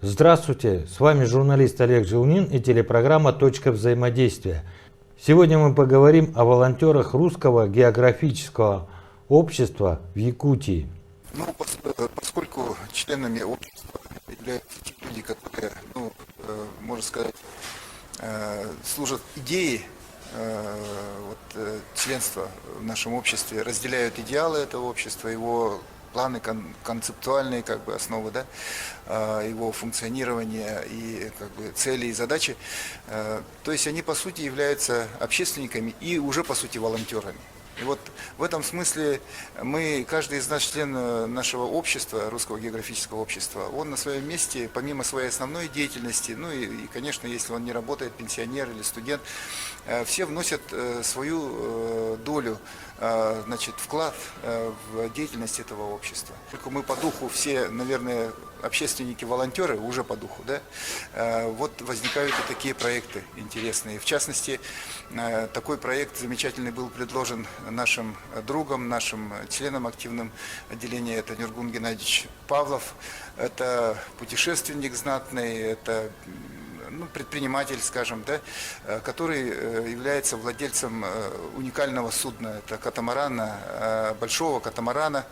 Здравствуйте, с вами журналист Олег Желнин и телепрограмма «Точка взаимодействия». Сегодня мы поговорим о волонтерах Русского географического общества в Якутии. Поскольку членами общества являются те люди, которые, можно сказать, служат идеей членства в нашем обществе, разделяют идеалы этого общества, его планы концептуальные основы, его функционирования и цели и задачи. То есть они по сути являются общественниками и уже по сути волонтерами. И вот в этом смысле каждый из нас член нашего общества, Русского географического общества, он на своем месте, помимо своей основной деятельности, конечно, если он не работает, пенсионер или студент, все вносят свою долю, вклад в деятельность этого общества. Только мы по духу все, наверное, общественники-волонтеры, уже по духу, вот возникают и такие проекты интересные. В частности, такой проект замечательный был предложен нашим другом, нашим членом активным отделения, это Нюргун Геннадьевич Павлов. Это путешественник знатный, это предприниматель, скажем, который является владельцем уникального судна, это катамарана, большого катамарана,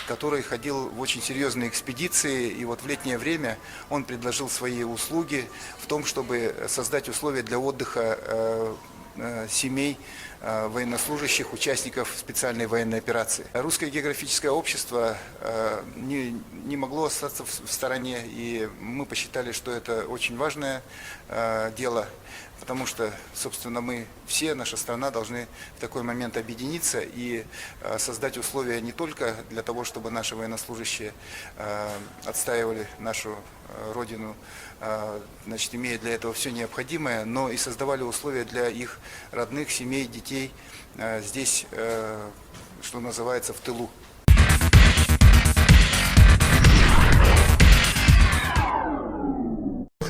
который ходил в очень серьезные экспедиции, и вот в летнее время он предложил свои услуги в том, чтобы создать условия для отдыха семей военнослужащих, участников специальной военной операции. Русское географическое общество не могло остаться в стороне, и мы посчитали, что это очень важное дело, потому что, собственно, мы все, наша страна, должны в такой момент объединиться и создать условия не только для того, чтобы наши военнослужащие отстаивали нашу Родину, имея для этого все необходимое, но и создавали условия для их родных, семей, детей здесь, что называется, в тылу.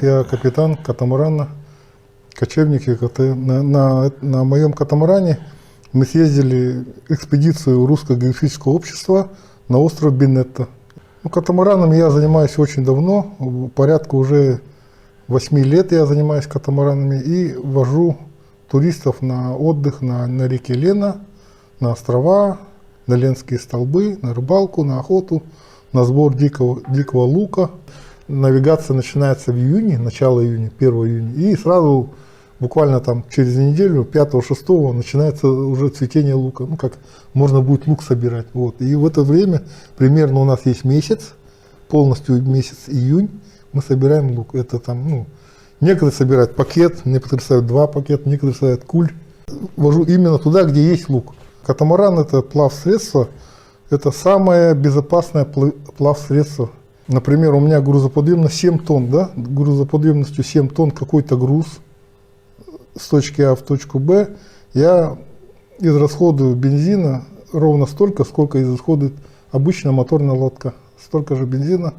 Я капитан катамарана, кочевники. На моем катамаране мы съездили экспедицию Русского географического общества на остров Бинетта. Катамараном я занимаюсь очень давно, порядка уже 8 лет я занимаюсь катамаранами и вожу туристов на отдых на реке Лена, на острова, на Ленские столбы, на рыбалку, на охоту, на сбор дикого лука. Навигация начинается в июне, начало июня, 1 июня, и сразу буквально через неделю, 5-6 начинается уже цветение лука, как можно будет лук собирать. И в это время примерно у нас есть месяц, полностью месяц июнь, мы собираем лук. Это некоторые собирают пакет, некоторые ставят 2 пакета, некоторые ставят куль. Вожу именно туда, где есть лук. Катамаран — это плавсредство, это самое безопасное плавсредство. Например, у меня грузоподъемность 7 тонн, грузоподъемностью 7 тонн какой-то груз с точки А в точку Б, я израсходую бензина ровно столько, сколько израсходует обычная моторная лодка. Столько же бензина.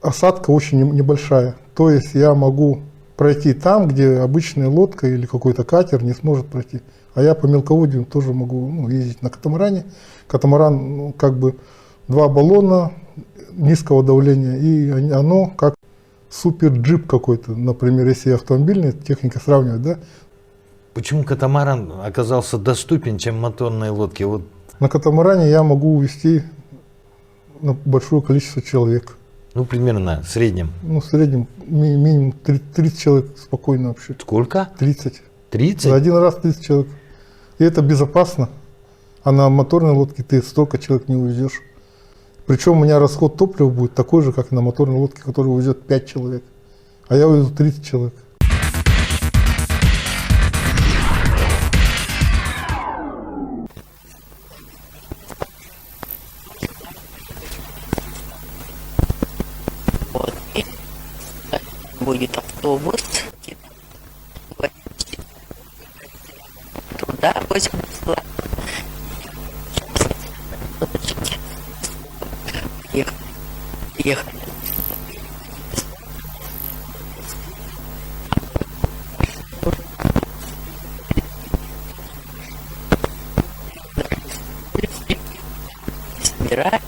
Осадка очень небольшая. То есть я могу пройти там, где обычная лодка или какой-то катер не сможет пройти. А я по мелководью тоже могу ездить на катамаране. Катамаран 2 баллона низкого давления, и оно как супер джип какой-то, например, если автомобильная техника сравнивать, Почему катамаран оказался доступен, чем моторные лодки? На катамаране я могу увезти большое количество человек. Примерно, в среднем? В среднем минимум 30 человек спокойно вообще. Сколько? 30. 30? За один раз 30 человек. И это безопасно. А на моторной лодке ты столько человек не увезешь. Причем у меня расход топлива будет такой же, как на моторной лодке, которая увезет 5 человек. А я увезу 30 человек. Будет автобус. Туда возьмут. Ехали. Собирать.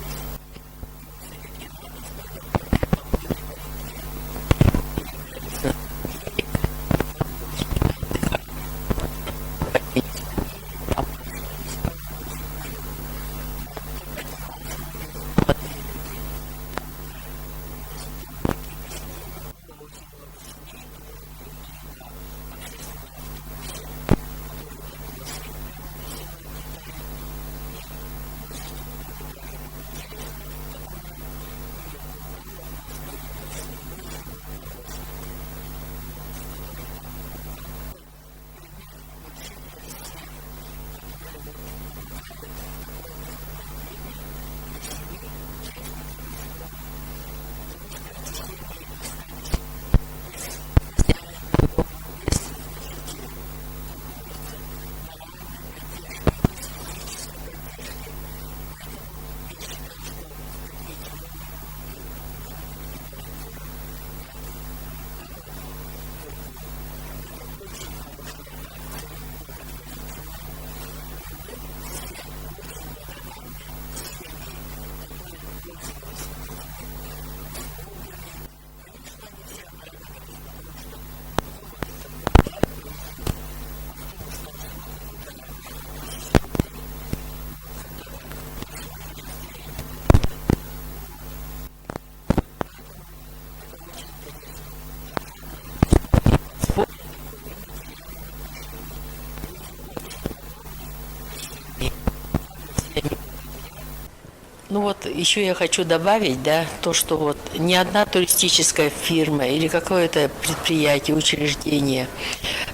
Ну вот еще я хочу добавить, да, то, что вот ни одна туристическая фирма или какое-то предприятие, учреждение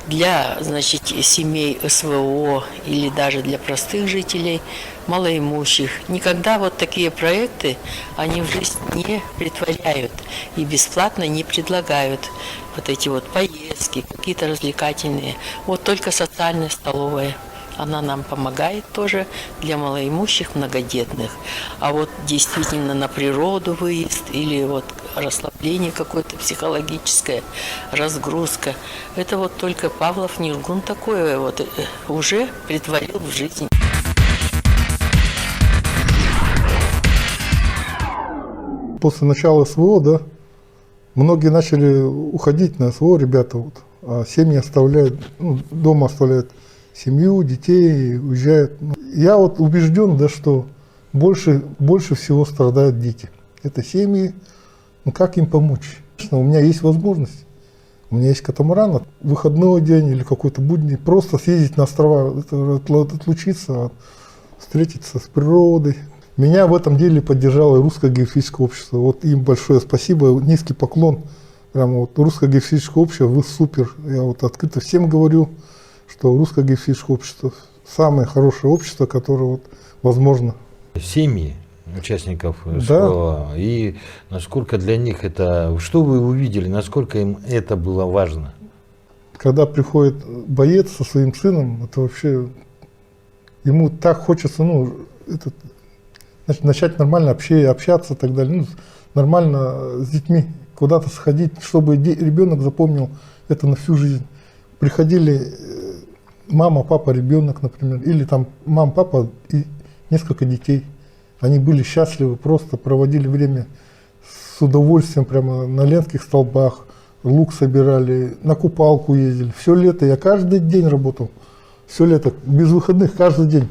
для, значит, семей СВО или даже для простых жителей, малоимущих, никогда вот такие проекты они в жизнь не претворяют и бесплатно не предлагают вот эти вот поездки, какие-то развлекательные. Вот только социальная столовая. Она нам помогает тоже для малоимущих, многодетных. А вот действительно на природу выезд или вот расслабление какое-то психологическое, разгрузка. Это вот только Павлов Ниргун такое вот уже претворил в жизнь. После начала СВО, да, многие начали уходить на СВО, ребята, вот, а семьи оставляют, ну, дома оставляют семью, детей, уезжают. Я вот убежден, да, что больше всего страдают дети. Это семьи, ну как им помочь? У меня есть возможность, у меня есть катамаран, выходной день или какой-то будний, просто съездить на острова, отлучиться, встретиться с природой. Меня в этом деле поддержало Русское географическое общество. Вот им большое спасибо, низкий поклон. Прямо вот Русское географическое общество, вы супер. Я вот открыто всем говорю, что Русское географическое общество самое хорошее общество, которое вот возможно. Семьи участников Да. СВО, и насколько для них это, что вы увидели, насколько им это было важно? Когда приходит боец со своим сыном, это вообще, ему так хочется, ну, начать нормально общаться и так далее, ну, нормально с детьми куда-то сходить, чтобы ребенок запомнил это на всю жизнь. Приходили мама, папа, ребенок, например, или там мама, папа и несколько детей. Они были счастливы, просто проводили время с удовольствием, прямо на ленских столбах, лук собирали, на купалку ездили. Все лето, я каждый день работал, все лето, без выходных, каждый день.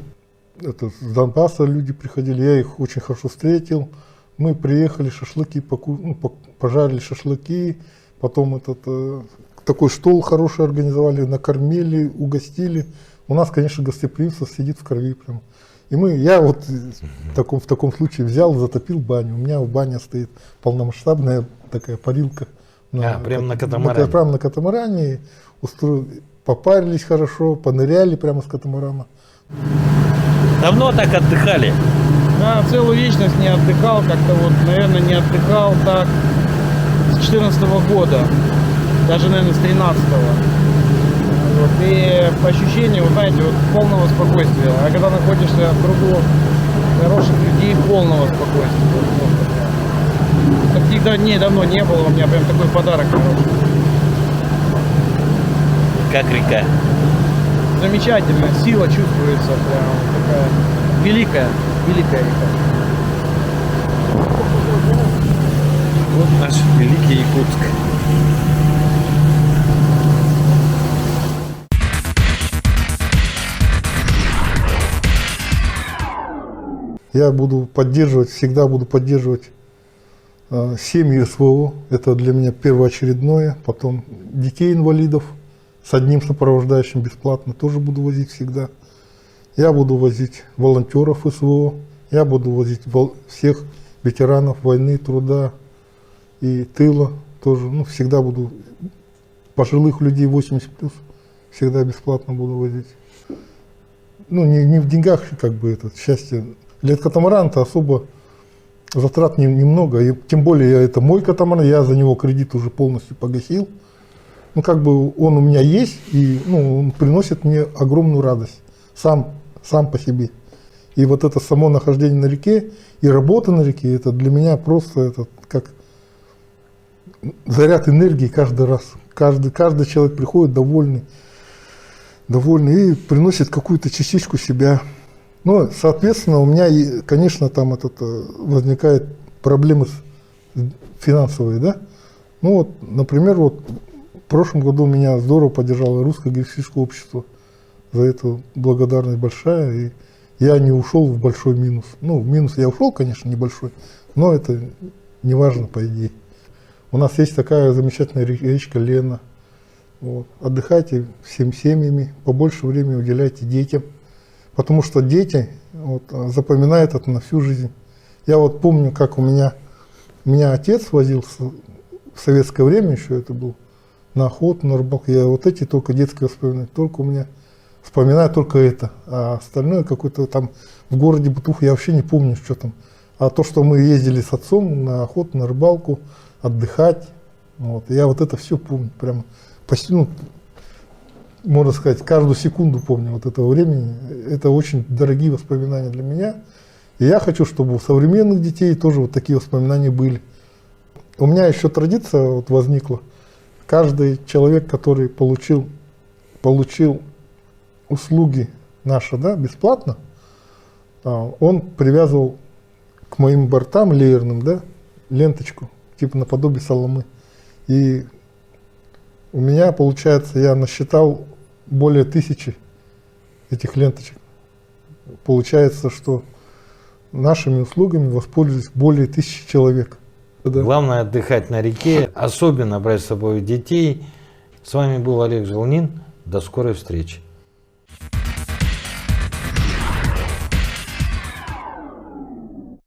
Это с Донбасса люди приходили, я их очень хорошо встретил. Мы приехали, шашлыки, пожарили шашлыки, потом такой стол хороший организовали, накормили, угостили. У нас, конечно, гостеприимство сидит в крови прям. И я вот в таком случае взял, затопил баню. У меня в бане стоит полномасштабная такая парилка. Прямо на катамаране. Прямо на катамаране. Попарились хорошо, поныряли прямо с катамарана. Давно так отдыхали? Да, целую вечность не отдыхал, как-то вот, наверное, не отдыхал так с 2014 года, даже, наверное, с 2013. Вот, и по ощущению, вы знаете, вот полного спокойствия. А когда находишься в кругу хороших людей, полного спокойствия. Таких дней давно не было, у меня прям такой подарок хороший. Как река? Замечательно, сила чувствуется, прям такая великая река. Вот наш великий Якутск. Я буду поддерживать, всегда буду поддерживать семьи СВО. Это для меня первоочередное. Потом детей инвалидов с одним сопровождающим бесплатно тоже буду возить всегда. Я буду возить волонтеров СВО. Я буду возить всех ветеранов войны, труда и тыла тоже. Ну, всегда буду пожилых людей 80+, всегда бесплатно буду возить. Ну, не в деньгах, как бы, это счастье. Для катамарана-то особо затрат немного, и тем более это мой катамаран, я за него кредит уже полностью погасил. Ну, как бы он у меня есть, и он приносит мне огромную радость, сам по себе. И вот это само нахождение на реке и работа на реке, это для меня просто как заряд энергии каждый раз. Каждый человек приходит довольный и приносит какую-то частичку себя. Ну, соответственно, у меня, конечно, там возникают проблемы финансовые, да. Ну вот, например, вот в прошлом году меня здорово поддержало Русское географическое общество. За это благодарность большая, и я не ушел в большой минус. Ну, в минус я ушел, конечно, небольшой, но это не важно, по идее. У нас есть такая замечательная речка Лена. Вот. Отдыхайте всем семьями, побольше времени уделяйте детям. Потому что дети запоминают это на всю жизнь. Я вот помню, как меня отец возился в советское время, еще это был, на охоту, на рыбалку. Я вот эти только детские воспоминания, только у меня вспоминаю только это. А остальное какое-то там в городе Бутух я вообще не помню, что там. А то, что мы ездили с отцом на охоту, на рыбалку, отдыхать, вот, я вот это все помню, прям почти, ну, можно сказать, каждую секунду помню вот этого времени. Это очень дорогие воспоминания для меня. И я хочу, чтобы у современных детей тоже вот такие воспоминания были. У меня еще традиция вот возникла. Каждый человек, который получил услуги наши, да, бесплатно, он привязывал к моим бортам леерным, да, ленточку, типа наподобие соломы. И у меня, получается, я насчитал более 1000 этих ленточек. Получается, что нашими услугами воспользовались более 1000 человек. Да. Главное отдыхать на реке, особенно брать с собой детей. С вами был Олег Желнин. До скорой встречи.